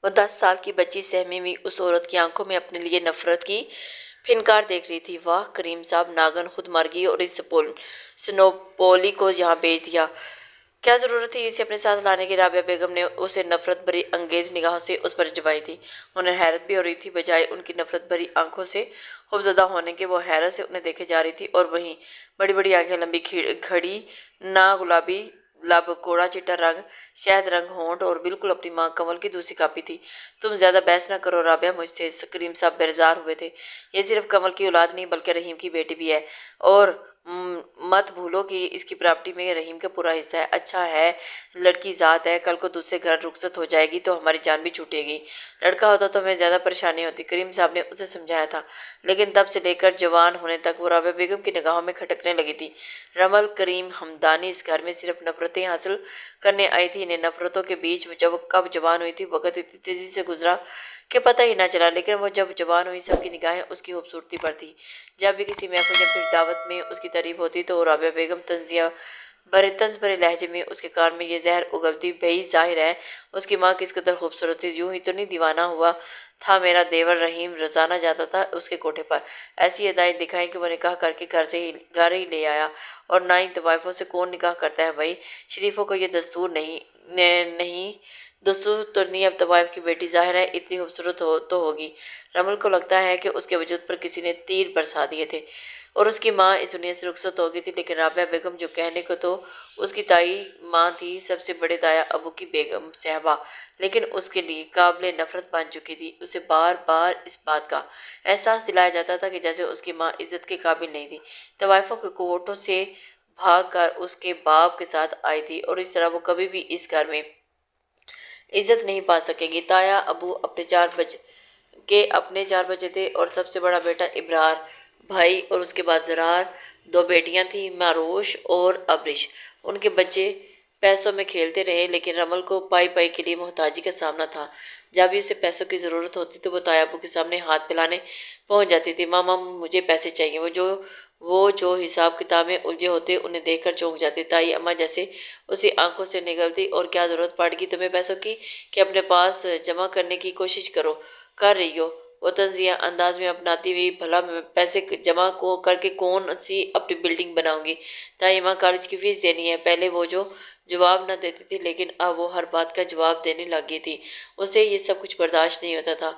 وہ 10 سال کی بچی سہمی ہوئی اس عورت کی آنکھوں میں اپنے لیے نفرت کی پھنکار دیکھ رہی تھی۔ واہ کریم صاحب ناگن خود مر گئی اور اس سنوپولی کو یہاں بھیج دیا۔ کیا ضرورت تھی اسے اپنے ساتھ لانے کی؟ رابعہ بیگم نے اسے نفرت بھری انگیز نگاہوں سے اس پر جمائی تھی۔ انہیں حیرت بھی ہو رہی تھی، بجائے ان کی نفرت بھری آنکھوں سے خوفزدہ ہونے کے وہ حیرت سے انہیں دیکھے جا رہی تھی، اور وہیں بڑی بڑی آنکھیں، لمبی کھڑی نہ گلابی لب، کوڑا چٹا رنگ، شہد رنگ ہونٹ، اور بالکل اپنی ماں کنول کی دوسری کاپی تھی۔ تم زیادہ بحث نہ کرو رابعہ مجھ سے، کریم صاحب بیزار ہوئے تھے۔ یہ صرف کنول کی اولاد نہیں بلکہ رحیم کی بیٹی بھی ہے، اور مت بھولو کہ اس کی پراپرٹی میں رحیم کا پورا حصہ ہے۔ اچھا ہے لڑکی ذات ہے، کل کو دوسرے گھر رخصت ہو جائے گی تو ہماری جان بھی چھوٹے گی۔ لڑکا ہوتا تو ہمیں زیادہ پریشانی ہوتی، کریم صاحب نے اسے سمجھایا تھا، لیکن تب سے لے کر جوان ہونے تک وہ رابعہ بیگم کی نگاہوں میں کھٹکنے لگی تھی۔ رمل کریم ہمدانی اس گھر میں صرف نفرتیں حاصل کرنے آئی تھی۔ انہیں نفرتوں کے بیچ جب کب جوان ہوئی تھی، وقت اتنی تیزی سے گزرا کہ پتہ ہی نہ چلا، لیکن وہ جب جوان ہوئی سب کی نگاہیں اس کی خوبصورتی پر تھی۔ جب بھی کسی محفل یا پھر دعوت میں اس کی تعریف ہوتی تو رابعہ بیگم طنز بھرے لہجے میں اس کے کان میں یہ زہر اگلتی، بھئی ظاہر ہے اس کی ماں کس قدر خوبصورت تھی، یوں ہی تو نہیں دیوانہ ہوا تھا میرا دیور رحیم، روزانہ جاتا تھا اس کے کوٹھے پر، ایسی ادائیں دکھائیں کہ وہ نکاح کر کے گھر ہی لے آیا، اور نہ ہی طوائفوں سے کون نکاح کرتا ہے بھائی، شریفوں کو یہ دستور نہیں دستور تو نہیں، اب طوائف کی بیٹی ظاہر ہے اتنی خوبصورت تو ہوگی۔ رمل کو لگتا ہے کہ اس کے وجود پر کسی نے تیر برسا دیے تھے، اور اس کی ماں اس دنیا سے رخصت ہو گئی تھی، لیکن رابعہ بیگم جو کہنے کو تو اس کی تائی ماں تھی، سب سے بڑے دایا ابو کی بیگم صاحبہ، لیکن اس کے لیے قابل نفرت بن چکی تھی۔ اسے بار بار اس بات کا احساس دلایا جاتا تھا کہ جیسے اس کی ماں عزت کے قابل نہیں تھی، طوائفوں کے کوٹوں سے بھاگ کر اس کے باپ کے ساتھ آئی تھی، اور اس طرح وہ کبھی بھی اس گھر میں عزت نہیں پا سکے گی۔ تایا ابو اپنے 4 بچے تھے، اور سب سے بڑا بیٹا ابرار بھائی، اور اس کے بعد زرار، 2 بیٹیاں تھیں معروش اور ابرش۔ ان کے بچے پیسوں میں کھیلتے رہے، لیکن رمل کو پائی پائی کے لیے محتاجی کا سامنا تھا۔ جب بھی اسے پیسوں کی ضرورت ہوتی تو وہ تایا ابو کے سامنے ہاتھ پھیلانے پہنچ جاتی تھی، ماما مجھے پیسے چاہیے۔ وہ جو حساب کتاب میں الجھے ہوتے انہیں دیکھ کر چونک جاتی، تائی اماں جیسے اسی آنکھوں سے نگلتی، اور کیا ضرورت پڑ گی تمہیں پیسوں کی کہ اپنے پاس جمع کرنے کی کوشش کر رہی ہو؟ وہ طنزیہ انداز میں اپناتی ہوئی، بھلا میں پیسے جمع کر کے کون سی اپنی بلڈنگ بناؤں گی؟ تائی ماں کالج کی فیس دینی ہے۔ پہلے وہ جواب نہ دیتی تھی، لیکن اب وہ ہر بات کا جواب دینے لگی تھی۔ اسے یہ سب کچھ برداشت نہیں ہوتا تھا،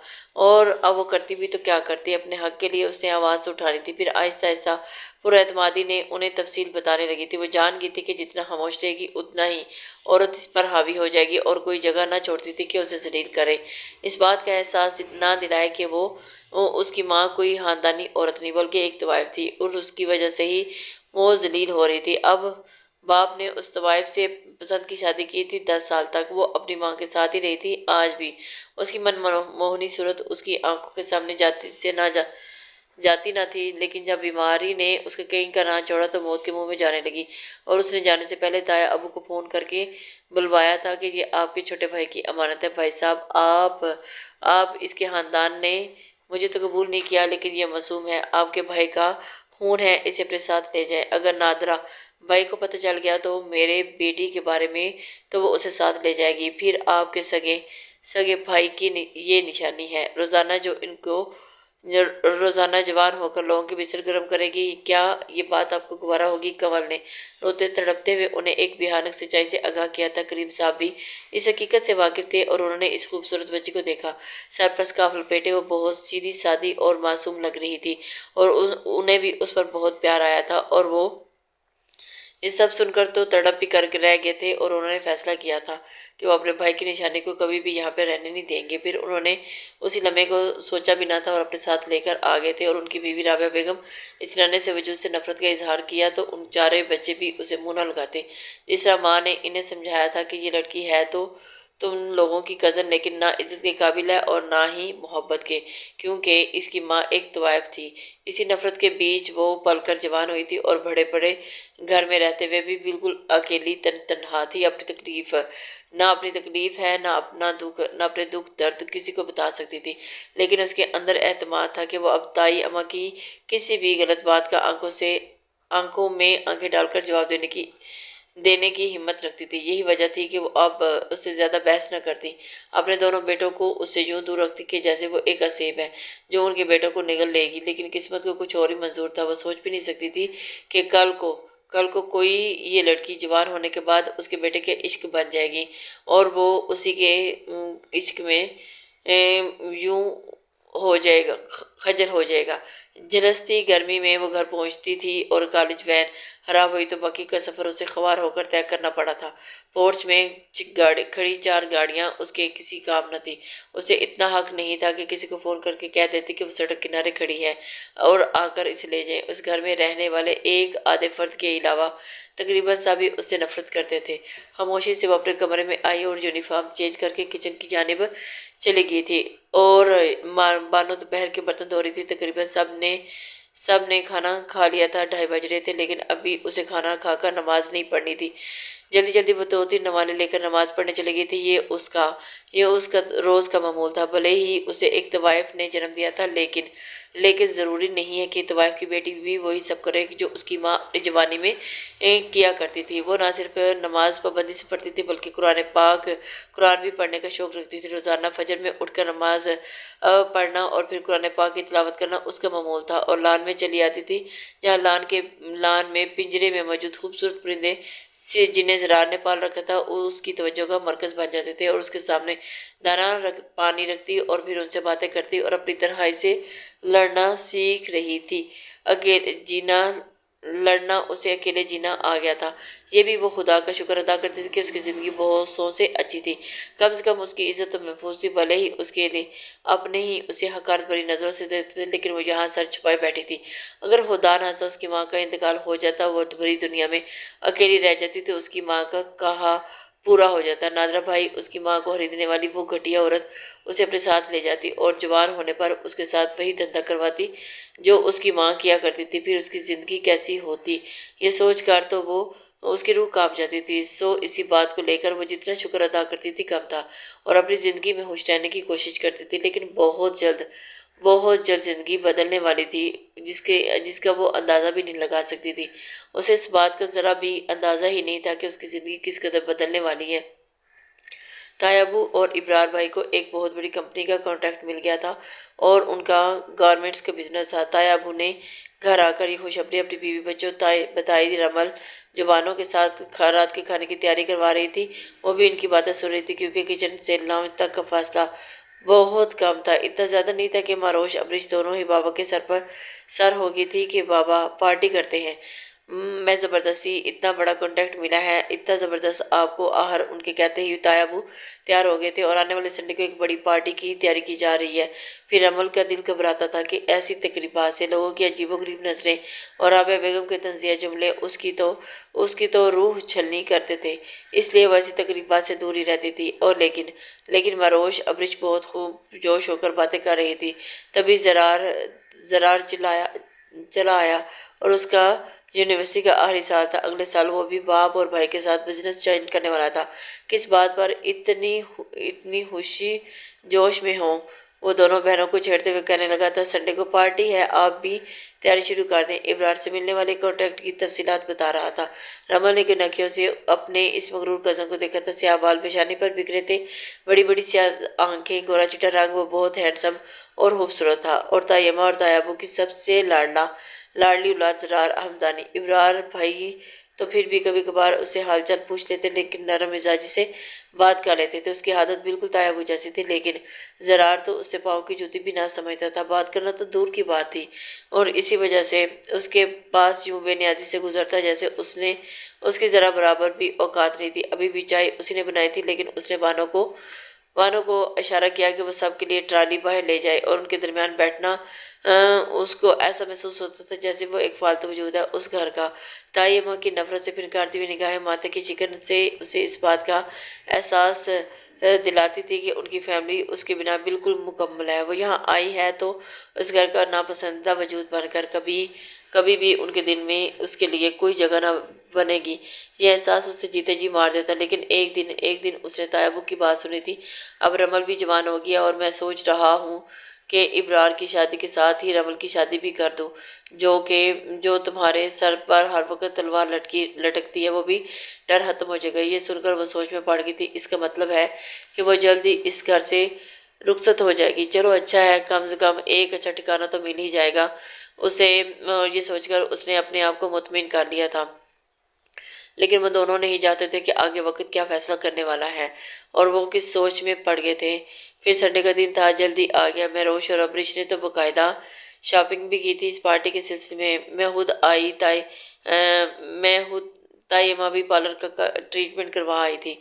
اور اب وہ کرتی بھی تو کیا کرتی، اپنے حق کے لیے اس نے آواز تو اٹھانی تھی۔ پھر آہستہ آہستہ پر اعتمادی نے انہیں تفصیل بتانے لگی تھی۔ وہ جان گئی تھی کہ جتنا خاموش رہے گی اتنا ہی عورت اس پر حاوی ہو جائے گی، اور کوئی جگہ نہ چھوڑتی تھی کہ اسے ذلیل کرے۔ اس بات کا احساس نہ دلائے کہ اس کی ماں کوئی خاندانی عورت نہیں بلکہ ایک طوائف تھی، اور اس کی وجہ سے ہی وہ ذلیل ہو رہی تھی۔ اب باپ نے اس طوائف سے پسند کی شادی کی تھی، 10 سال تک وہ اپنی ماں کے ساتھ ہی رہی تھی۔ آج بھی اس کی من موہنی صورت اس کی آنکھوں کے سامنے جاتی نہ تھی، لیکن جب بیماری نے اس کے کہیں کا نہ چھوڑا تو موت کے منہ میں جانے لگی، اور اس نے جانے سے پہلے تایا ابو کو فون کر کے بلوایا تھا کہ یہ آپ کے چھوٹے بھائی کی امانت ہے۔ بھائی صاحب، آپ اس کے خاندان نے مجھے تو قبول نہیں کیا، لیکن یہ معصوم ہے، آپ کے بھائی کا خون ہے، اسے اپنے ساتھ لے جائیں۔ اگر نادرا بھائی کو پتہ چل گیا تو میرے بیٹی کے بارے میں تو وہ اسے ساتھ لے جائے گی، پھر آپ کے سگے بھائی کی یہ نشانی ہے، روزانہ جوان ہو کر لوگوں کے بستر گرم کرے گی، کیا یہ بات آپ کو گوارا ہوگی؟ کنول نے روتے تڑپتے ہوئے انہیں ایک بھیانک سچائی سے آگاہ کیا تھا۔ کریم صاحب بھی اس حقیقت سے واقف تھے، اور انہوں نے اس خوبصورت بچی کو دیکھا، سر پر سکارف لپیٹے، وہ بہت سیدھی سادی اور معصوم لگ رہی تھی، اور انہیں بھی اس پر بہت پیار آیا تھا، اور وہ یہ سب سن کر تو تڑپ بھی کر رہ گئے تھے، اور انہوں نے فیصلہ کیا تھا کہ وہ اپنے بھائی کی نشانی کو کبھی بھی یہاں پہ رہنے نہیں دیں گے۔ پھر انہوں نے اسی لمحے کو سوچا بھی نہ تھا اور اپنے ساتھ لے کر آ گئے تھے، اور ان کی بیوی رابعہ بیگم اس ننھے سے وجود سے نفرت کا اظہار کیا تو ان 4 بچے بھی اسے منہ نہ لگاتے۔ جس طرح ماں نے انہیں سمجھایا تھا کہ یہ لڑکی ہے تو تم لوگوں کی کزن، لیکن نہ عزت کے قابل ہے اور نہ ہی محبت کے، کیونکہ اس کی ماں ایک طوائف تھی۔ اسی نفرت کے بیچ وہ پل کر جوان ہوئی تھی، اور بڑے بڑے گھر میں رہتے ہوئے بھی بالکل اکیلی تنہا تھی۔ نہ اپنی تکلیف ہے نہ اپنے دکھ درد کسی کو بتا سکتی تھی، لیکن اس کے اندر اعتماد تھا کہ وہ اب تائی اماں کی کسی بھی غلط بات کا آنکھوں میں آنکھیں ڈال کر جواب دینے کی دینے کی ہمت رکھتی تھی۔ یہی وجہ تھی کہ وہ اب اس سے زیادہ بحث نہ کرتی، اپنے دونوں بیٹوں کو اس سے یوں دور رکھتی کہ جیسے وہ ایک اسیب ہے جو ان کے بیٹوں کو نگل لے گی۔ لیکن قسمت کو کچھ اور ہی منظور تھا۔ وہ سوچ بھی نہیں سکتی تھی کہ کل کو کوئی یہ لڑکی جوان ہونے کے بعد اس کے بیٹے کے عشق بن جائے گی اور وہ اسی کے عشق میں یوں ہو جائے گا، خجل ہو جائے گا۔ جھلستی گرمی میں وہ گھر پہنچتی تھی اور کالج وین خراب ہوئی تو باقی کا سفر اسے خوار ہو کر طے کرنا پڑا تھا۔ پورچ میں کھڑی 4 گاڑیاں اس کے کسی کام نہ تھی۔ اسے اتنا حق نہیں تھا کہ کسی کو فون کر کے کہہ دیتی کہ وہ سڑک کنارے کھڑی ہے اور آ کر اسے لے جائیں۔ اس گھر میں رہنے والے ایک آدھے فرد کے علاوہ تقریباً سبھی اس سے نفرت کرتے تھے۔ خاموشی سے وہ اپنے کمرے میں آئی اور یونیفارم چینج کر کے کچن کی جانب چلی گئی تھی اور بانو دوپہر کے برتن دھو رہی تھی۔ تقریباً سب نے کھانا کھا لیا تھا، 2:30 بج رہے تھے، لیکن ابھی اسے کھانا کھا کر نماز نہیں پڑھنی تھی۔ جلدی جلدی وہ 2-3 نوالے لے کر نماز پڑھنے چلی گئی تھی۔ یہ اس کا روز کا معمول تھا۔ بھلے ہی اسے ایک طوائف نے جنم دیا تھا، لیکن ضروری نہیں ہے کہ طوائف کی بیٹی بھی وہی سب کرے جو اس کی ماں اپنی جوانی میں کیا کرتی تھی۔ وہ نہ صرف نماز پابندی سے پڑھتی تھی بلکہ قرآن بھی پڑھنے کا شوق رکھتی تھی۔ روزانہ فجر میں اٹھ کر نماز پڑھنا اور پھر قرآن پاک کی تلاوت کرنا اس کا معمول تھا، اور لان میں چلی آتی تھی جہاں لان میں پنجرے میں موجود خوبصورت پرندے جنہیں زرار نے پال رکھا تھا اس کی توجہ کا مرکز بن جاتے تھے، اور اس کے سامنے دانہ پانی رکھتی اور پھر ان سے باتیں کرتی اور اپنی تنہائی سے لڑنا سیکھ رہی تھی۔ لڑنا اسے اکیلے جینا آ گیا تھا۔ یہ بھی وہ خدا کا شکر ادا کرتی تھی کہ اس کی زندگی بہت سو سے اچھی تھی، کم سے کم اس کی عزت و محفوظ تھی۔ بھلے ہی اس کے لیے اپنے ہی اسے حقارت بھری نظروں سے دیکھتے تھے، لیکن وہ یہاں سر چھپائے بیٹھی تھی۔ اگر خدا نخواستہ اس کی ماں کا انتقال ہو جاتا، وہ بھری دنیا میں اکیلی رہ جاتی تو اس کی ماں کا کہا پورا ہو جاتا۔ نادرہ بھائی، اس کی ماں کو خریدنے والی وہ گھٹیا عورت، اسے اپنے ساتھ لے جاتی اور جوان ہونے پر اس کے ساتھ وہی دھندا کرواتی جو اس کی ماں کیا کرتی تھی۔ پھر اس کی زندگی کیسی ہوتی، یہ سوچ کر تو اس کی روح کانپ جاتی تھی۔ اسی بات کو لے کر وہ جتنا شکر ادا کرتی تھی کم تھا، اور اپنی زندگی میں خوش رہنے کی کوشش کرتی تھی، لیکن بہت جلد زندگی بدلنے والی تھی جس کا وہ اندازہ بھی نہیں لگا سکتی تھی۔ اسے اس بات کا ذرا بھی اندازہ ہی نہیں تھا کہ اس کی زندگی کس قدر بدلنے والی ہے۔ طاہر ابو اور ابرار بھائی کو ایک بہت بڑی کمپنی کا کانٹریکٹ مل گیا تھا اور ان کا گارمنٹس کا بزنس تھا۔ طاہر ابو نے گھر آ کر یہ خوشخبری اپنی بیوی بچوں بتائی۔ رمل جو بانو کے ساتھ رات کے کھانے کی تیاری کروا رہی تھی، وہ بھی ان کی باتیں سن رہی تھی، کیونکہ کچن سے لاؤنج تک کا فاصلہ بہت کم تھا۔ اتنا زیادہ نہیں تھا کہ ماروش ابریش دونوں ہی بابا کے سر ہو گئی تھی کہ بابا پارٹی کرتے ہیں۔ میں زبردستی اتنا بڑا کانٹریکٹ ملا ہے، اتنا زبردست آپ کو، آہر ان کے کہتے ہی طاہر ابو تیار ہو گئے تھے اور آنے والے سنڈے کو ایک بڑی پارٹی کی تیاری کی جا رہی ہے۔ پھر عمل کا دل گھبراتا تھا کہ ایسی تقریبات سے لوگوں کی عجیب و غریب نظریں اور رابعہ بیگم کے طنزیہ جملے اس کی تو روح چھلنی کرتے تھے، اس لیے وہ ایسی تقریبات سے دور ہی رہتی تھی۔ اور لیکن ماروش ابرش بہت خوب جوش ہو کر باتیں کر رہی تھی۔ تبھی زرار چلا آیا اور اس کا یونیورسٹی کا آخری سال تھا۔ اگلے سال وہ بھی باپ اور بھائی کے ساتھ بزنس جوائن کرنے والا تھا۔ کس بات پر اتنی خوشی جوش میں ہوں، وہ دونوں بہنوں کو چھیڑتے ہوئے کہنے لگا تھا، سنڈے کو پارٹی ہے، آپ بھی تیاری شروع کر دیں۔ ابرار سے ملنے والے کانٹریکٹ کی تفصیلات بتا رہا تھا۔ رمل نے گنکیوں سے اپنے اس مغرور کزن کو دیکھا تھا۔ سیاہ بال پیشانی پر بکھرے تھے، بڑی بڑی سیاہ آنکھیں، گورا چٹا رنگ، وہ بہت ہینڈسم اور خوبصورت تھا، اور طیمہ اور طاہر ابو کی سب سے لاڈلی اولاد زرار احمدانی۔ ابرار بھائی تو پھر بھی کبھی کبھار اس سے حال چال پوچھ لیتے، لیکن نرم مزاجی سے بات کر لیتے تھے۔ اس کی عادت بالکل طاہر ابو جیسی تھی، لیکن زرار تو اس سے پاؤں کی جوتی بھی نہ سمجھتا تھا، بات کرنا تو دور کی بات تھی، اور اسی وجہ سے اس کے پاس یوں بے نیازی سے گزرتا جیسے اس کی ذرا برابر بھی اوقات نہیں تھی۔ ابھی بھی چائے اسی نے بنائی تھی، لیکن اس نے بانو کو اشارہ کیا کہ وہ سب کے لیے ٹرالی باہر لے جائے، اور ان کے درمیان بیٹھنا اس کو ایسا محسوس ہوتا تھا جیسے وہ ایک فالتو وجود ہے اس گھر کا۔ طیمہ کی نفرت سے پھنکارتی ہوئی نگاہیں ماتے کی شکن سے اسے اس بات کا احساس دلاتی تھی کہ ان کی فیملی اس کے بنا بالکل مکمل ہے۔ وہ یہاں آئی ہے تو اس گھر کا ناپسندیدہ وجود بن کر کبھی بھی ان کے دل میں اس کے لیے کوئی جگہ نہ بنے گی۔ یہ احساس اسے جیتے جی مار دیتا۔ لیکن ایک دن اس نے طاہر ابو کی بات سنی تھی، اب رمل بھی جوان ہو گیا، اور میں سوچ رہا ہوں کہ ابرار کی شادی کے ساتھ ہی رمل کی شادی بھی کر دوں، جو تمہارے سر پر ہر وقت تلوار لٹکتی ہے وہ بھی ڈر ختم ہو جائے گا۔ یہ سن کر وہ سوچ میں پڑ گئی تھی، اس کا مطلب ہے کہ وہ جلد ہی اس گھر سے رخصت ہو جائے گی۔ چلو اچھا ہے، کم سے کم ایک اچھا ٹھکانہ تو مل ہی جائے گا اسے، یہ سوچ کر اس نے اپنے آپ کو مطمئن کر لیا تھا۔ لیکن وہ دونوں نہیں جانتے تھے کہ آگے وقت کیا فیصلہ کرنے والا ہے، اور وہ کس سوچ میں پڑ گئے تھے۔ پھر سنڈے کا دن تھا، جلدی آ گیا۔ مہروش اور امریش نے تو باقاعدہ شاپنگ بھی کی تھی اس پارٹی کے سلسلے میں۔ میں خود تائمہ بھی پارلر کا ٹریٹمنٹ کروا آئی تھی۔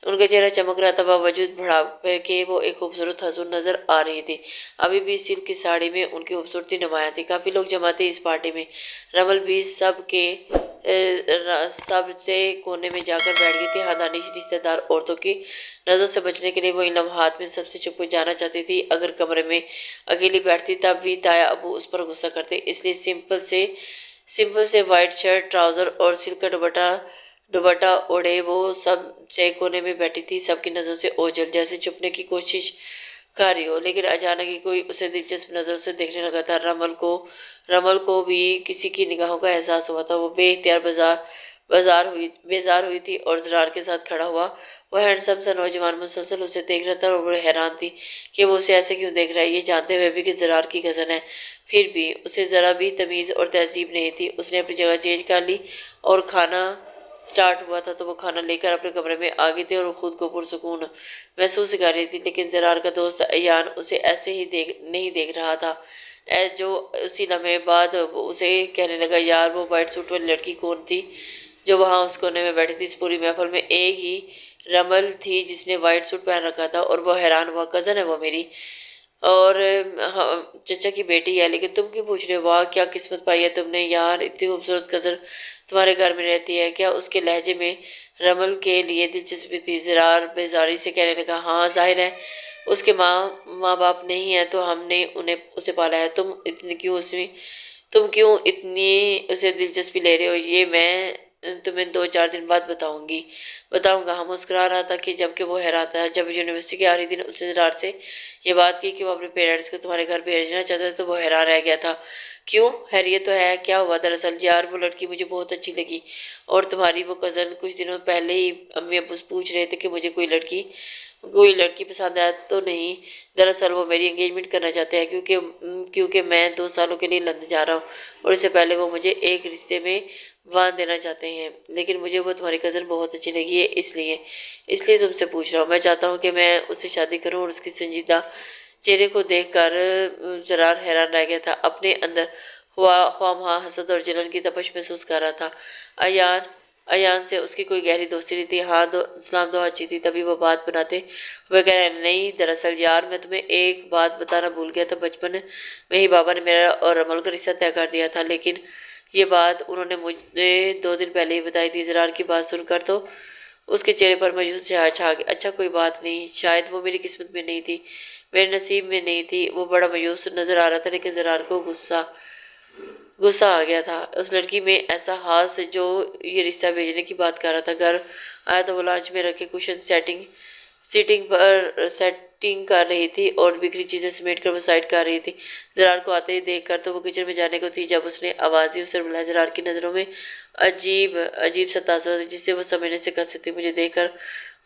ان کا چہرہ چمک رہا تھا، باوجود بڑھاپے کے وہ ایک خوبصورت حضور نظر آ رہی تھی۔ ابھی بھی سلک کی ساڑی میں ان کی خوبصورتی نمایاں تھی۔ کافی لوگ جمع تھے اس پارٹی میں۔ رمل بھی سب سے کونے میں جا کر بیٹھ گئی تھی۔ خاندانی رشتہ دار عورتوں کی نظروں سے بچنے کے لیے وہ ان لمحات میں سب سے چھپ کر جانا چاہتی تھی۔ اگر کمرے میں اکیلی بیٹھتی تب بھی تایا ابو اس پر غصہ کرتے، اس لیے سمپل سے وائٹ شرٹ، ٹراؤزر اور سلک کا دوپٹہ اوڑھے وہ سب سے کونے میں بیٹھی تھی، سب کی نظروں سے اوجھل، جیسے چھپنے کی کوشش کر رہی ہو۔ لیکن اچانک ہی کوئی اسے دلچسپ نظر سے دیکھنے لگا تھا۔ رمل کو بھی کسی کی نگاہوں کا احساس ہوا تھا۔ وہ بے اختیار بیزار ہوئی تھی اور زرار کے ساتھ کھڑا ہوا۔ وہ ہینڈسم سا نوجوان مسلسل اسے دیکھ رہا تھا اور وہ حیران تھی کہ وہ اسے ایسے کیوں دیکھ رہا ہے، یہ جانتے ہوئے بھی کہ زرار کی کزن ہے۔ پھر بھی اسے ذرا بھی تمیز اور تہذیب نہیں تھی۔ اس نے اپنی جگہ چینج کر لی اور کھانا سٹارٹ ہوا تھا تو وہ کھانا لے کر اپنے کمرے میں آ گئی تھی اور وہ خود کو پرسکون محسوس کر رہی تھی۔ لیکن زرار کا دوست ایان اسے ایسے ہی نہیں دیکھ رہا تھا، جو اسی لمحے بعد اسے کہنے لگا، یار وہ وائٹ سوٹ والی لڑکی کون تھی جو وہاں اس کونے میں بیٹھی تھی؟ اس پوری محفل میں ایک ہی رمل تھی جس نے وائٹ سوٹ پہن رکھا تھا، اور وہ حیران ہوا۔ کزن ہے وہ میری، اور چچا کی بیٹی ہے، لیکن تم کیوں پوچھ رہے ہو؟ واہ کیا قسمت پائی ہے تم نے یار، اتنی خوبصورت کزن تمہارے گھر میں رہتی ہے کیا؟ اس کے لہجے میں رمل کے لیے دلچسپی تھی۔ زرار بیزاری سے کہنے لگا، ہاں ظاہر ہے اس کے ماں باپ نہیں ہیں تو ہم نے اسے پالا ہے۔ تم کیوں اتنی اسے دلچسپی لے رہے ہو؟ یہ میں تمہیں 2-4 دن بعد بتاؤں گا۔ ہم مسکرا رہا تھا کہ جبکہ وہ حیران تھا۔ جب یونیورسٹی کے آخری دن اس نے زرار سے یہ بات کی کہ وہ اپنے پیرنٹس کو تمہارے گھر بھیجنا چاہتا ہے تو وہ حیران رہ گیا تھا۔ کیوں؟ خیریت تو ہے؟ کیا ہوا؟ دراصل یار وہ لڑکی مجھے بہت اچھی لگی، اور تمہاری وہ کزن کچھ دنوں پہلے ہی امی ابو سے پوچھ رہے تھے کہ مجھے کوئی لڑکی پسند ہے تو نہیں۔ دراصل وہ میری انگیجمنٹ کرنا چاہتے ہیں کیونکہ میں 2 سالوں کے لیے لندن جا رہا ہوں، اور اس سے پہلے وہ مجھے ایک رشتے میں باندھ دینا چاہتے ہیں۔ لیکن مجھے وہ تمہاری کزن بہت اچھی لگی ہے، اس لیے تم سے پوچھ رہا ہوں۔ میں چاہتا ہوں کہ میں اس سے شادی کروں۔ اور اس کی سنجیدہ چہرے کو دیکھ کر زرار حیران رہ گیا تھا، اپنے اندر خواہ حسد اور جلن کی تپش محسوس کر رہا تھا۔ ایان سے اس کی کوئی گہری دوستی نہیں تھی، ہاں سلام دعا اچھی تھی۔ تبھی وہ بات بناتے ہوئے کہہ رہے، نہیں دراصل یار میں تمہیں ایک بات بتانا بھول گیا تھا، بچپن میں ہی بابا نے میرا اور رمل کا رشتہ طے کر دیا تھا، لیکن یہ بات انہوں نے مجھے 2 دن پہلے ہی بتائی تھی۔ زرار کی بات سن کر تو اس کے چہرے پر مایوسی چھا گئی۔ اچھا کوئی بات نہیں، شاید وہ میری قسمت میں نہیں تھی، میرے نصیب میں نہیں تھی۔ وہ بڑا مایوس نظر آ رہا تھا، لیکن زرار کو غصہ آ گیا تھا اس لڑکی میں ایسا ہاتھ جو یہ رشتہ بھیجنے کی بات کر رہا تھا۔ گھر آیا تو وہ لانچ میں رکھے کشن سیٹنگ کر رہی تھی اور بکھری چیزیں سمیٹ کر وہ سائڈ کر رہی تھی۔ زرار کو آتے ہی دیکھ کر تو وہ کچن میں جانے کو تھی، جب اس نے آواز دی اسے بلایا۔ زرار کی نظروں میں عجیب سا تاثر تھا جسے وہ سمجھنے سے قاصر تھی۔ مجھے دیکھ کر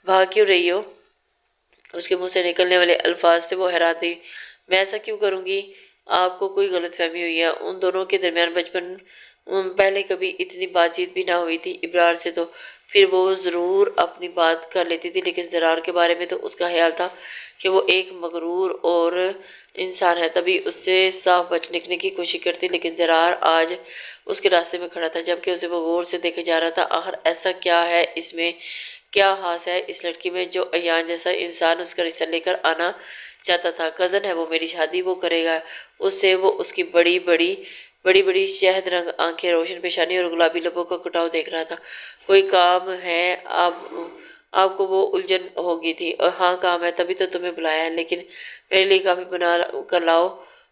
بھاگ کیوں رہی ہو؟ اس کے منہ سے نکلنے والے الفاظ سے وہ حیران تھی۔ میں ایسا کیوں کروں گی؟ آپ کو کوئی غلط فہمی ہوئی ہے۔ ان دونوں کے درمیان بچپن پہلے کبھی اتنی بات چیت بھی نہ ہوئی تھی۔ ابرار سے تو پھر وہ ضرور اپنی بات کر لیتی تھی، لیکن زرار کے بارے میں تو اس کا خیال تھا کہ وہ ایک مغرور اور انسان ہے، تبھی اس سے صاف بچنے کی کوشش کرتی۔ لیکن زرار آج اس کے راستے میں کھڑا تھا، جبکہ اسے وہ غور سے دیکھے جا رہا تھا۔ آخر ایسا کیا ہے اس میں، کیا خاص ہے اس لڑکی میں جو ایان جیسا انسان اس کا رشتہ لے کر آنا چاہتا تھا؟ کزن ہے وہ میری، شادی وہ کرے گا اس سے۔ وہ اس کی بڑی شہد رنگ آنکھیں، روشن پیشانی اور گلابی لبوں کا کٹاؤ دیکھ رہا تھا۔ کوئی کام ہے؟ آپ کو وہ الجھن ہو گئی تھی۔ ہاں کام ہے، تبھی تو تمہیں بلایا ہے، لیکن میرے لیے کافی بنا کر لاؤ۔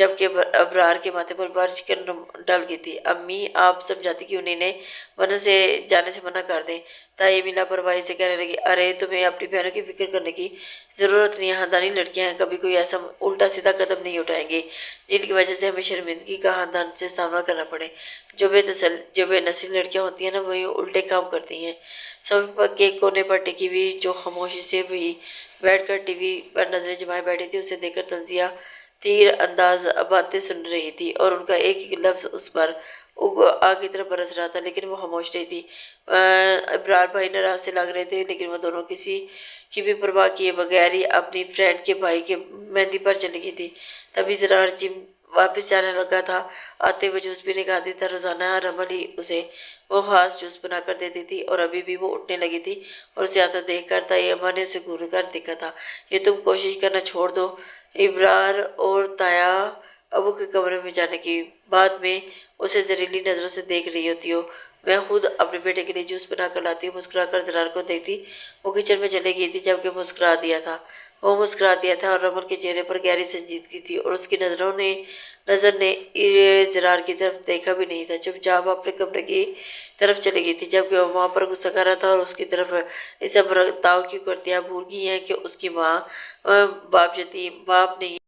جبکہ ابرار کے ماتھے پر بارش کر ڈال گئی تھی۔ امی آپ سمجھاتی کیوں نہیں ورنہ سے جانے سے منع کر دیں۔ تائمی لاپرواہی سے کہنے لگی، ارے تمہیں اپنی بہنوں کی فکر کرنے کی ضرورت نہیں ہے، خاندانی لڑکیاں ہیں، کبھی کوئی ایسا الٹا سیدھا قدم نہیں اٹھائیں گی جن کی وجہ سے ہمیں شرمندگی کا خاندان سے سامنا کرنا پڑے۔ جو بے نصیب لڑکیاں ہوتی ہیں نا وہی الٹے کام کرتی ہیں۔ صوفے کے کونے پر ٹکی ہوئی جو خاموشی سے وہی بیٹھ کر ٹی وی پر نظریں جمائے بیٹھی تھی، اسے دیکھ کر تنزیہ تیر انداز باتیں سن رہی تھی اور ان کا ایک ایک لفظ اس پر آگ کی طرح برس رہا تھا، لیکن وہ خاموش نہیں تھی۔ ابرار بھائی ناراض سے لگ رہے تھے، لیکن وہ دونوں کسی کی بھی پرواہ کیے بغیر ہی اپنی فرینڈ کے بھائی کے مہندی پر چلی گئی تھی۔ تبھی ذرا جم واپس جانے لگا تھا۔ آتے ہوئے جوس پینے کا عادی تھا، روزانہ رمل ہی اسے وہ خاص جوس بنا کر دیتی تھی اور ابھی بھی وہ اٹھنے لگی تھی اور اسے آتا دیکھ کر تائی اماں نے اسے گھور کر دیکھا تھا، یہ تم کوشش کرنا چھوڑ دو ابرار اور تایا ابو کے کمرے میں جانے کی، بعد میں اسے زہریلی نظروں سے دیکھ رہی ہوتی ہو، میں خود اپنے بیٹے کے لیے جوس بنا کر لاتی ہوں۔ مسکرا کر ذرار کو دیکھتی وہ کچن میں چلی گئی تھی جبکہ وہ مسکرا دیا تھا اور رمل کے چہرے پر گہری سنجیدگی تھی اور اس کی نظر نے ذرار کی طرف دیکھا بھی نہیں تھا۔ چپ چاپ اپنے کمرے کی طرف چلی گئی تھی جبکہ وہ ماں پر غصہ کر رہا تھا اور اس کی طرف اسے برتاؤ کیوں کرتی ہے، بھول گئی ہے کہ اس کی ماں باپ نہیں